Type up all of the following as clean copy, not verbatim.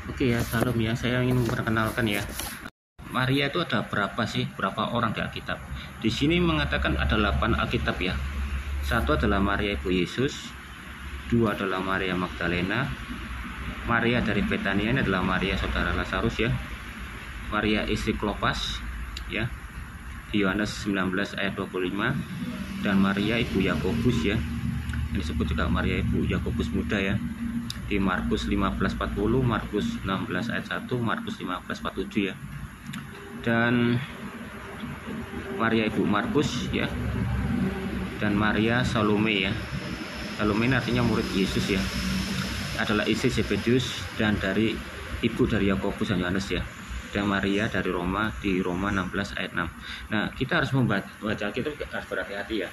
Oke ya, salam ya. Saya ingin memperkenalkan ya. Maria itu ada berapa sih? Berapa orang di Alkitab? Di sini mengatakan ada 8 Alkitab ya. Satu adalah Maria Ibu Yesus, dua adalah Maria Magdalena, Maria dari Betania ini adalah Maria saudara Lazarus ya, Maria istri Klopas ya, Yohanes 19 ayat 25, dan Maria Ibu Yakobus ya. Ini disebut juga Maria Ibu Yakobus muda ya. Di Markus 15:40, Markus 16 ayat 1, Markus 15:47 ya. Dan Maria Ibu Markus ya. Dan Maria Salome ya. Salome artinya murid Yesus ya. Adalah istri Zebedius dan dari ibu dari Yakobus dan Yohanes ya. Dan Maria dari Roma di Roma 16 ayat 6. Nah, kita harus membaca kita harus berhati-hati ya.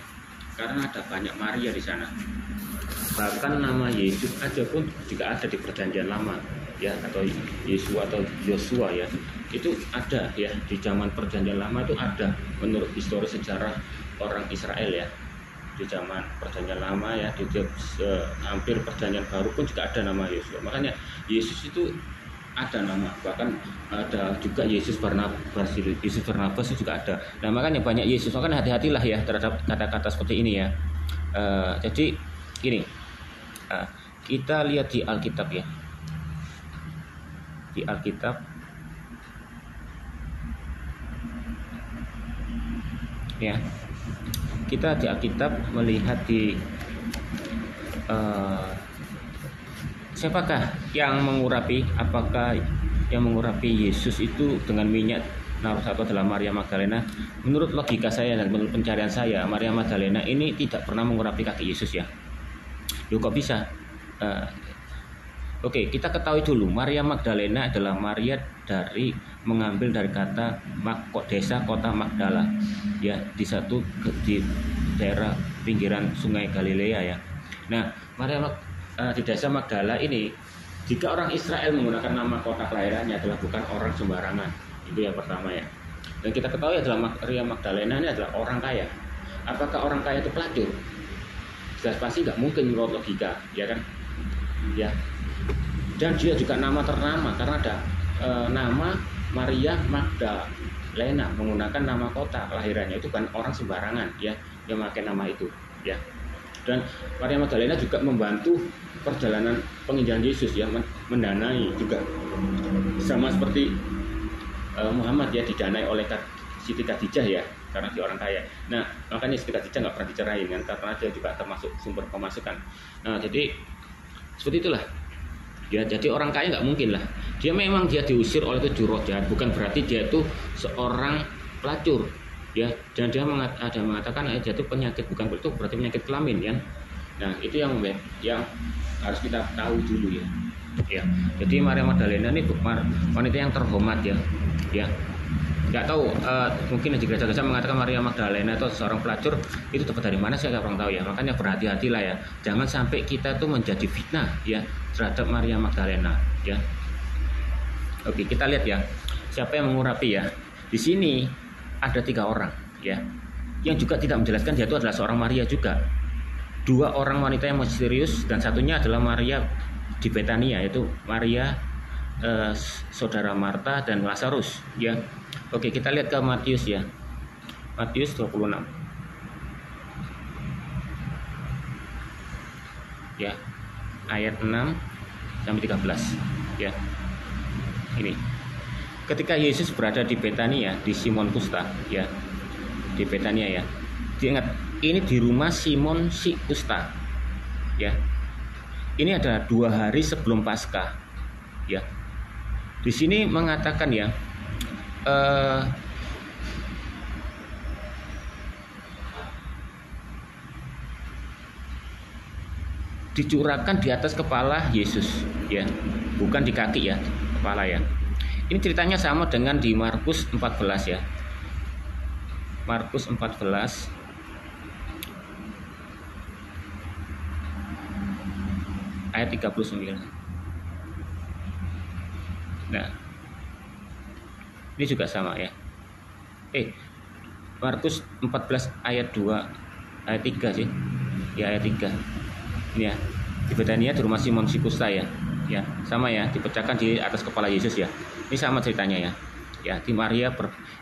Karena ada banyak Maria di sana. Bahkan nama Yesus aja pun juga ada di Perjanjian Lama ya, atau Yesus atau Yosua ya, itu ada ya di zaman Perjanjian Lama, itu ada menurut historis sejarah orang Israel ya. Di zaman Perjanjian Lama ya, di hampir Perjanjian Baru pun juga ada nama Yesus. Makanya Yesus itu ada nama, bahkan ada juga Yesus Barnabas. Yesus Barnabas itu juga ada. Nah, makanya banyak Yesus. Makanya hati-hatilah ya terhadap kata-kata seperti ini ya. Jadi gini, kita lihat di Alkitab ya. Di Alkitab ya. Kita di Alkitab melihat di siapakah yang mengurapi? Apakah yang mengurapi Yesus itu dengan minyak naruh satu adalah Maria Magdalena? Menurut logika saya dan menurut pencarian saya, Maria Magdalena ini tidak pernah mengurapi kaki Yesus ya. Loh, kok bisa? Oke, kita ketahui dulu Maria Magdalena adalah Maria dari mengambil dari kata desa kota Magdala ya, di daerah pinggiran Sungai Galilea ya. Nah, Maria di desa Magdala ini, jika orang Israel menggunakan nama kota kelahirannya adalah bukan orang sembarangan. Itu yang pertama ya. Dan kita ketahui adalah Maria Magdalena ini adalah orang kaya. Apakah orang kaya itu pelacur? Jelas pasti nggak mungkin menurut logika, ya kan? Ya. Dan dia juga nama ternama karena ada nama Maria Magdalena, menggunakan nama kota kelahirannya, itu kan orang sembarangan ya yang memakai nama itu ya. Dan Maria Magdalena juga membantu perjalanan penginjilan Yesus ya, mendanai juga sama seperti Muhammad ya, didanai oleh Siti Khadijah ya, karena dia orang kaya. Nah, makanya Siti Khadijah nggak pernah diceraiin kan, karena dia juga termasuk sumber pemasukan. Nah, jadi seperti itulah ya. Jadi orang kaya nggak mungkin lah, dia memang dia diusir oleh 7 roh jahat, bukan berarti dia itu seorang pelacur ya. Dan dia ada mengatakan dia itu penyakit, bukan itu berarti penyakit kelamin ya. Nah, itu yang harus kita tahu dulu ya. Ya, jadi Maria Magdalena ini wanita yang terhormat ya. Ya, nggak tahu, mungkin di gereja-gereja mengatakan Maria Magdalena itu seorang pelacur, itu dapat dari mana saya nggak pernah tahu ya. Makanya berhati-hatilah ya, jangan sampai kita tuh menjadi fitnah ya terhadap Maria Magdalena ya. Oke, kita lihat ya siapa yang mengurapi ya. Di sini ada 3 orang ya, yang juga tidak menjelaskan dia itu adalah seorang Maria juga. 2 orang wanita yang misterius, dan satunya adalah Maria di Betania, yaitu Maria saudara Marta dan Lazarus ya. Oke, kita lihat ke Matius ya. Matius 26 ya, ayat 6 sampai 13 ya. Ini ketika Yesus berada di Betania, di Simon Kusta ya, di Betania ya. Diingat, ini di rumah Simon si Kusta ya. Ini adalah 2 hari sebelum Paskah ya. Di sini mengatakan ya, dicurahkan di atas kepala Yesus ya, bukan di kaki ya, kepala ya. Ini ceritanya sama dengan di Markus 14 ya. Markus 14 ayat 39. Nah, ini juga sama ya. Markus 14 ayat 2 ayat 3 sih. Ya, ayat 3. Ini ya. Di Betania di rumah Simon si Kusta ya. ya, sama ya, dipecahkan di atas kepala Yesus ya. Ini sama ceritanya ya. Ya, di Maria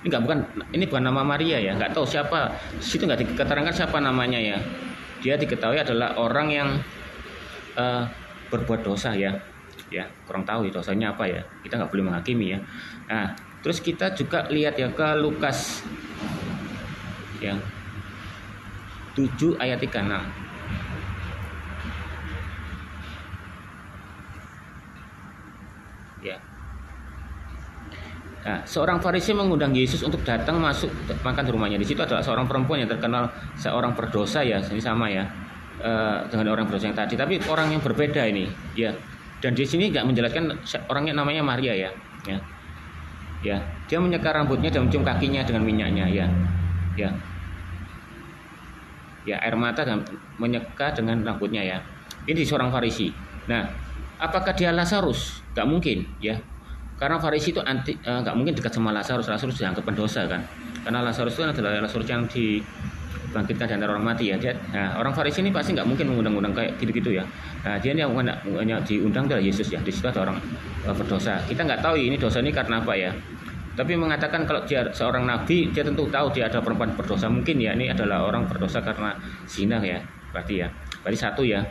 ini bukan nama Maria ya, nggak tahu siapa, situ nggak diketerangan siapa namanya ya. Dia diketahui adalah orang yang berbuat dosa ya. Ya, kurang tahu dosanya apa ya. Kita nggak boleh menghakimi ya. Nah, terus kita juga lihat ya ke Lukas ya 7 ayat 36. Ya. Nah, seorang Farisi mengundang Yesus untuk datang masuk makan di rumahnya. Di situ adalah seorang perempuan yang terkenal seorang berdosa ya, ini sama ya dengan orang berdosa yang tadi, tapi orang yang berbeda ini ya. Dan di sini nggak menjelaskan orangnya namanya Maria ya. Ya, dia menyeka rambutnya dan mencium kakinya dengan minyaknya ya. Ya, air mata dan menyeka dengan rambutnya ya. Ini seorang Farisi. Nah, apakah dia Lazarus? Gak mungkin ya, karena Farisi itu gak mungkin dekat sama Lazarus. Lazarus dianggap pendosa kan, karena Lazarus itu adalah Lazarus yang dibangkitkan dari antara orang mati ya. Nah, orang Farisi ini pasti nggak mungkin mengundang-undang kayak gitu ya. Nah, dia yang hanya diundang adalah Yesus ya. Di situ ada orang berdosa. Kita nggak tahu ini dosa ini karena apa ya, tapi mengatakan kalau dia seorang nabi, dia tentu tahu dia ada perempuan berdosa. Mungkin ya ini adalah orang berdosa karena zina ya, berarti ya. Berarti satu ya,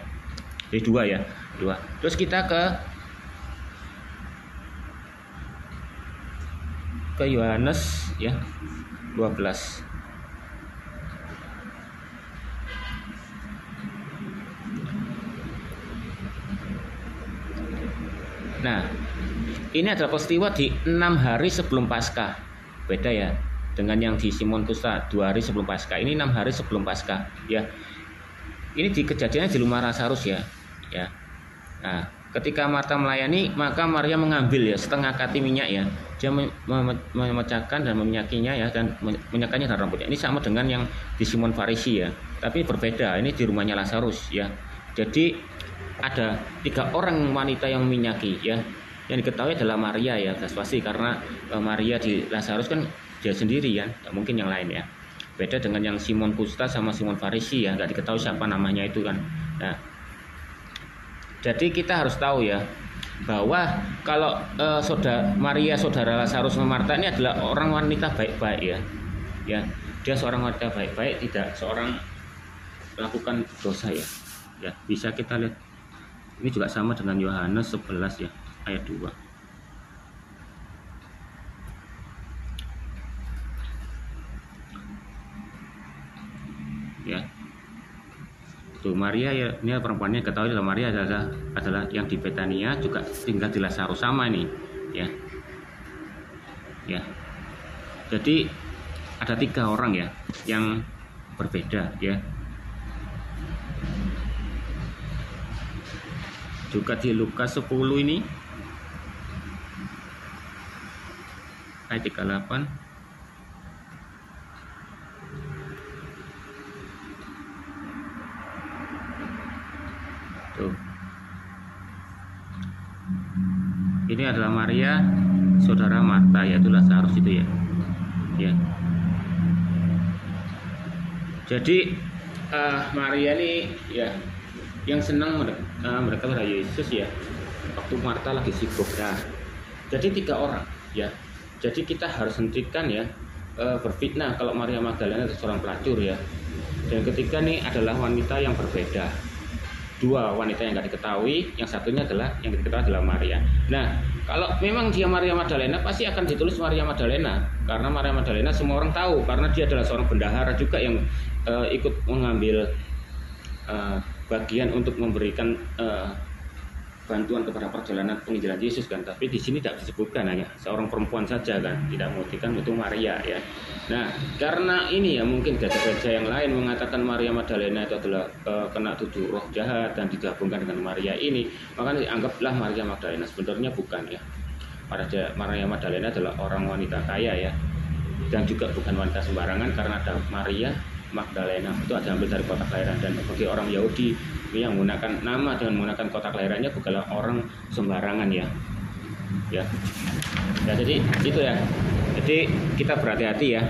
jadi dua ya, dua. Terus kita ke Yohanes ya 12. Nah, ini adalah peristiwa di 6 hari sebelum Paskah. Beda ya dengan yang di Simon Kusta 2 hari sebelum Paskah. Ini 6 hari sebelum Paskah ya. Ini di kejadiannya di rumah Lazarus ya. Nah, ketika Marta melayani, maka Maria mengambil ya setengah kati minyak ya. Dia memecahkan dan meminyakinya ya, dan menyekanya dan rambutnya. Ini sama dengan yang di Simon Farisi ya, tapi berbeda. Ini di rumahnya Lazarus ya. Jadi ada 3 orang wanita yang meminyaki ya. Yang diketahui adalah Maria ya, pasti karena Maria di Lazarus kan dia sendiri ya, nggak mungkin yang lain ya. Beda dengan yang Simon Kusta sama Simon Farisi ya, nggak diketahui siapa namanya itu kan. Nah, jadi kita harus tahu ya bahwa kalau Maria saudara Lazarus sama Marta ini adalah orang wanita baik-baik ya. Ya, dia seorang wanita baik-baik, tidak seorang melakukan dosa ya. Ya, bisa kita lihat. Ini juga sama dengan Yohanes 11 ya, ayat 2. Ya. Tuh Maria ya, ini perempuannya ketahui adalah Maria adalah yang di Betania, juga tinggal di Lazarus sama nih ya. Ya. Jadi ada 3 orang ya yang berbeda ya. Juga di Lukas 10 ini ayat 38. Tuh. Ini adalah Maria saudara Marta, yaitu Lazarus itu ya. Ya. Jadi Maria ini ya yang senang mereka pada Yesus ya, waktu Marta lagi sibuk. Nah, jadi 3 orang ya. Jadi kita harus hentikan ya berfitnah kalau Maria Magdalena itu seorang pelacur ya. Dan ketiga nih adalah wanita yang berbeda. 2 wanita yang nggak diketahui, yang satunya adalah yang diketahui adalah Maria. Nah, kalau memang dia Maria Magdalena, pasti akan ditulis Maria Magdalena, karena Maria Magdalena semua orang tahu, karena dia adalah seorang bendahara juga yang ikut mengambil bagian untuk memberikan bantuan kepada perjalanan penginjilan Yesus kan. Tapi di sini tidak disebutkan, hanya seorang perempuan saja kan, tidak membuktikan itu Maria ya. Nah, karena ini ya mungkin gereja-gereja yang lain mengatakan Maria Magdalena itu adalah kena tuduh roh jahat dan digabungkan dengan Maria ini, maka dianggaplah Maria Magdalena. Sebenarnya bukan ya. Maria Magdalena adalah orang wanita kaya ya, dan juga bukan wanita sembarangan, karena ada Maria Magdalena itu diambil dari kota kelahiran, dan bagi orang Yahudi yang menggunakan nama dengan menggunakan kota kelahirannya bukanlah orang sembarangan ya. Ya, jadi itu ya. Jadi kita berhati-hati ya.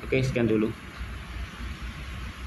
Oke, sekian dulu.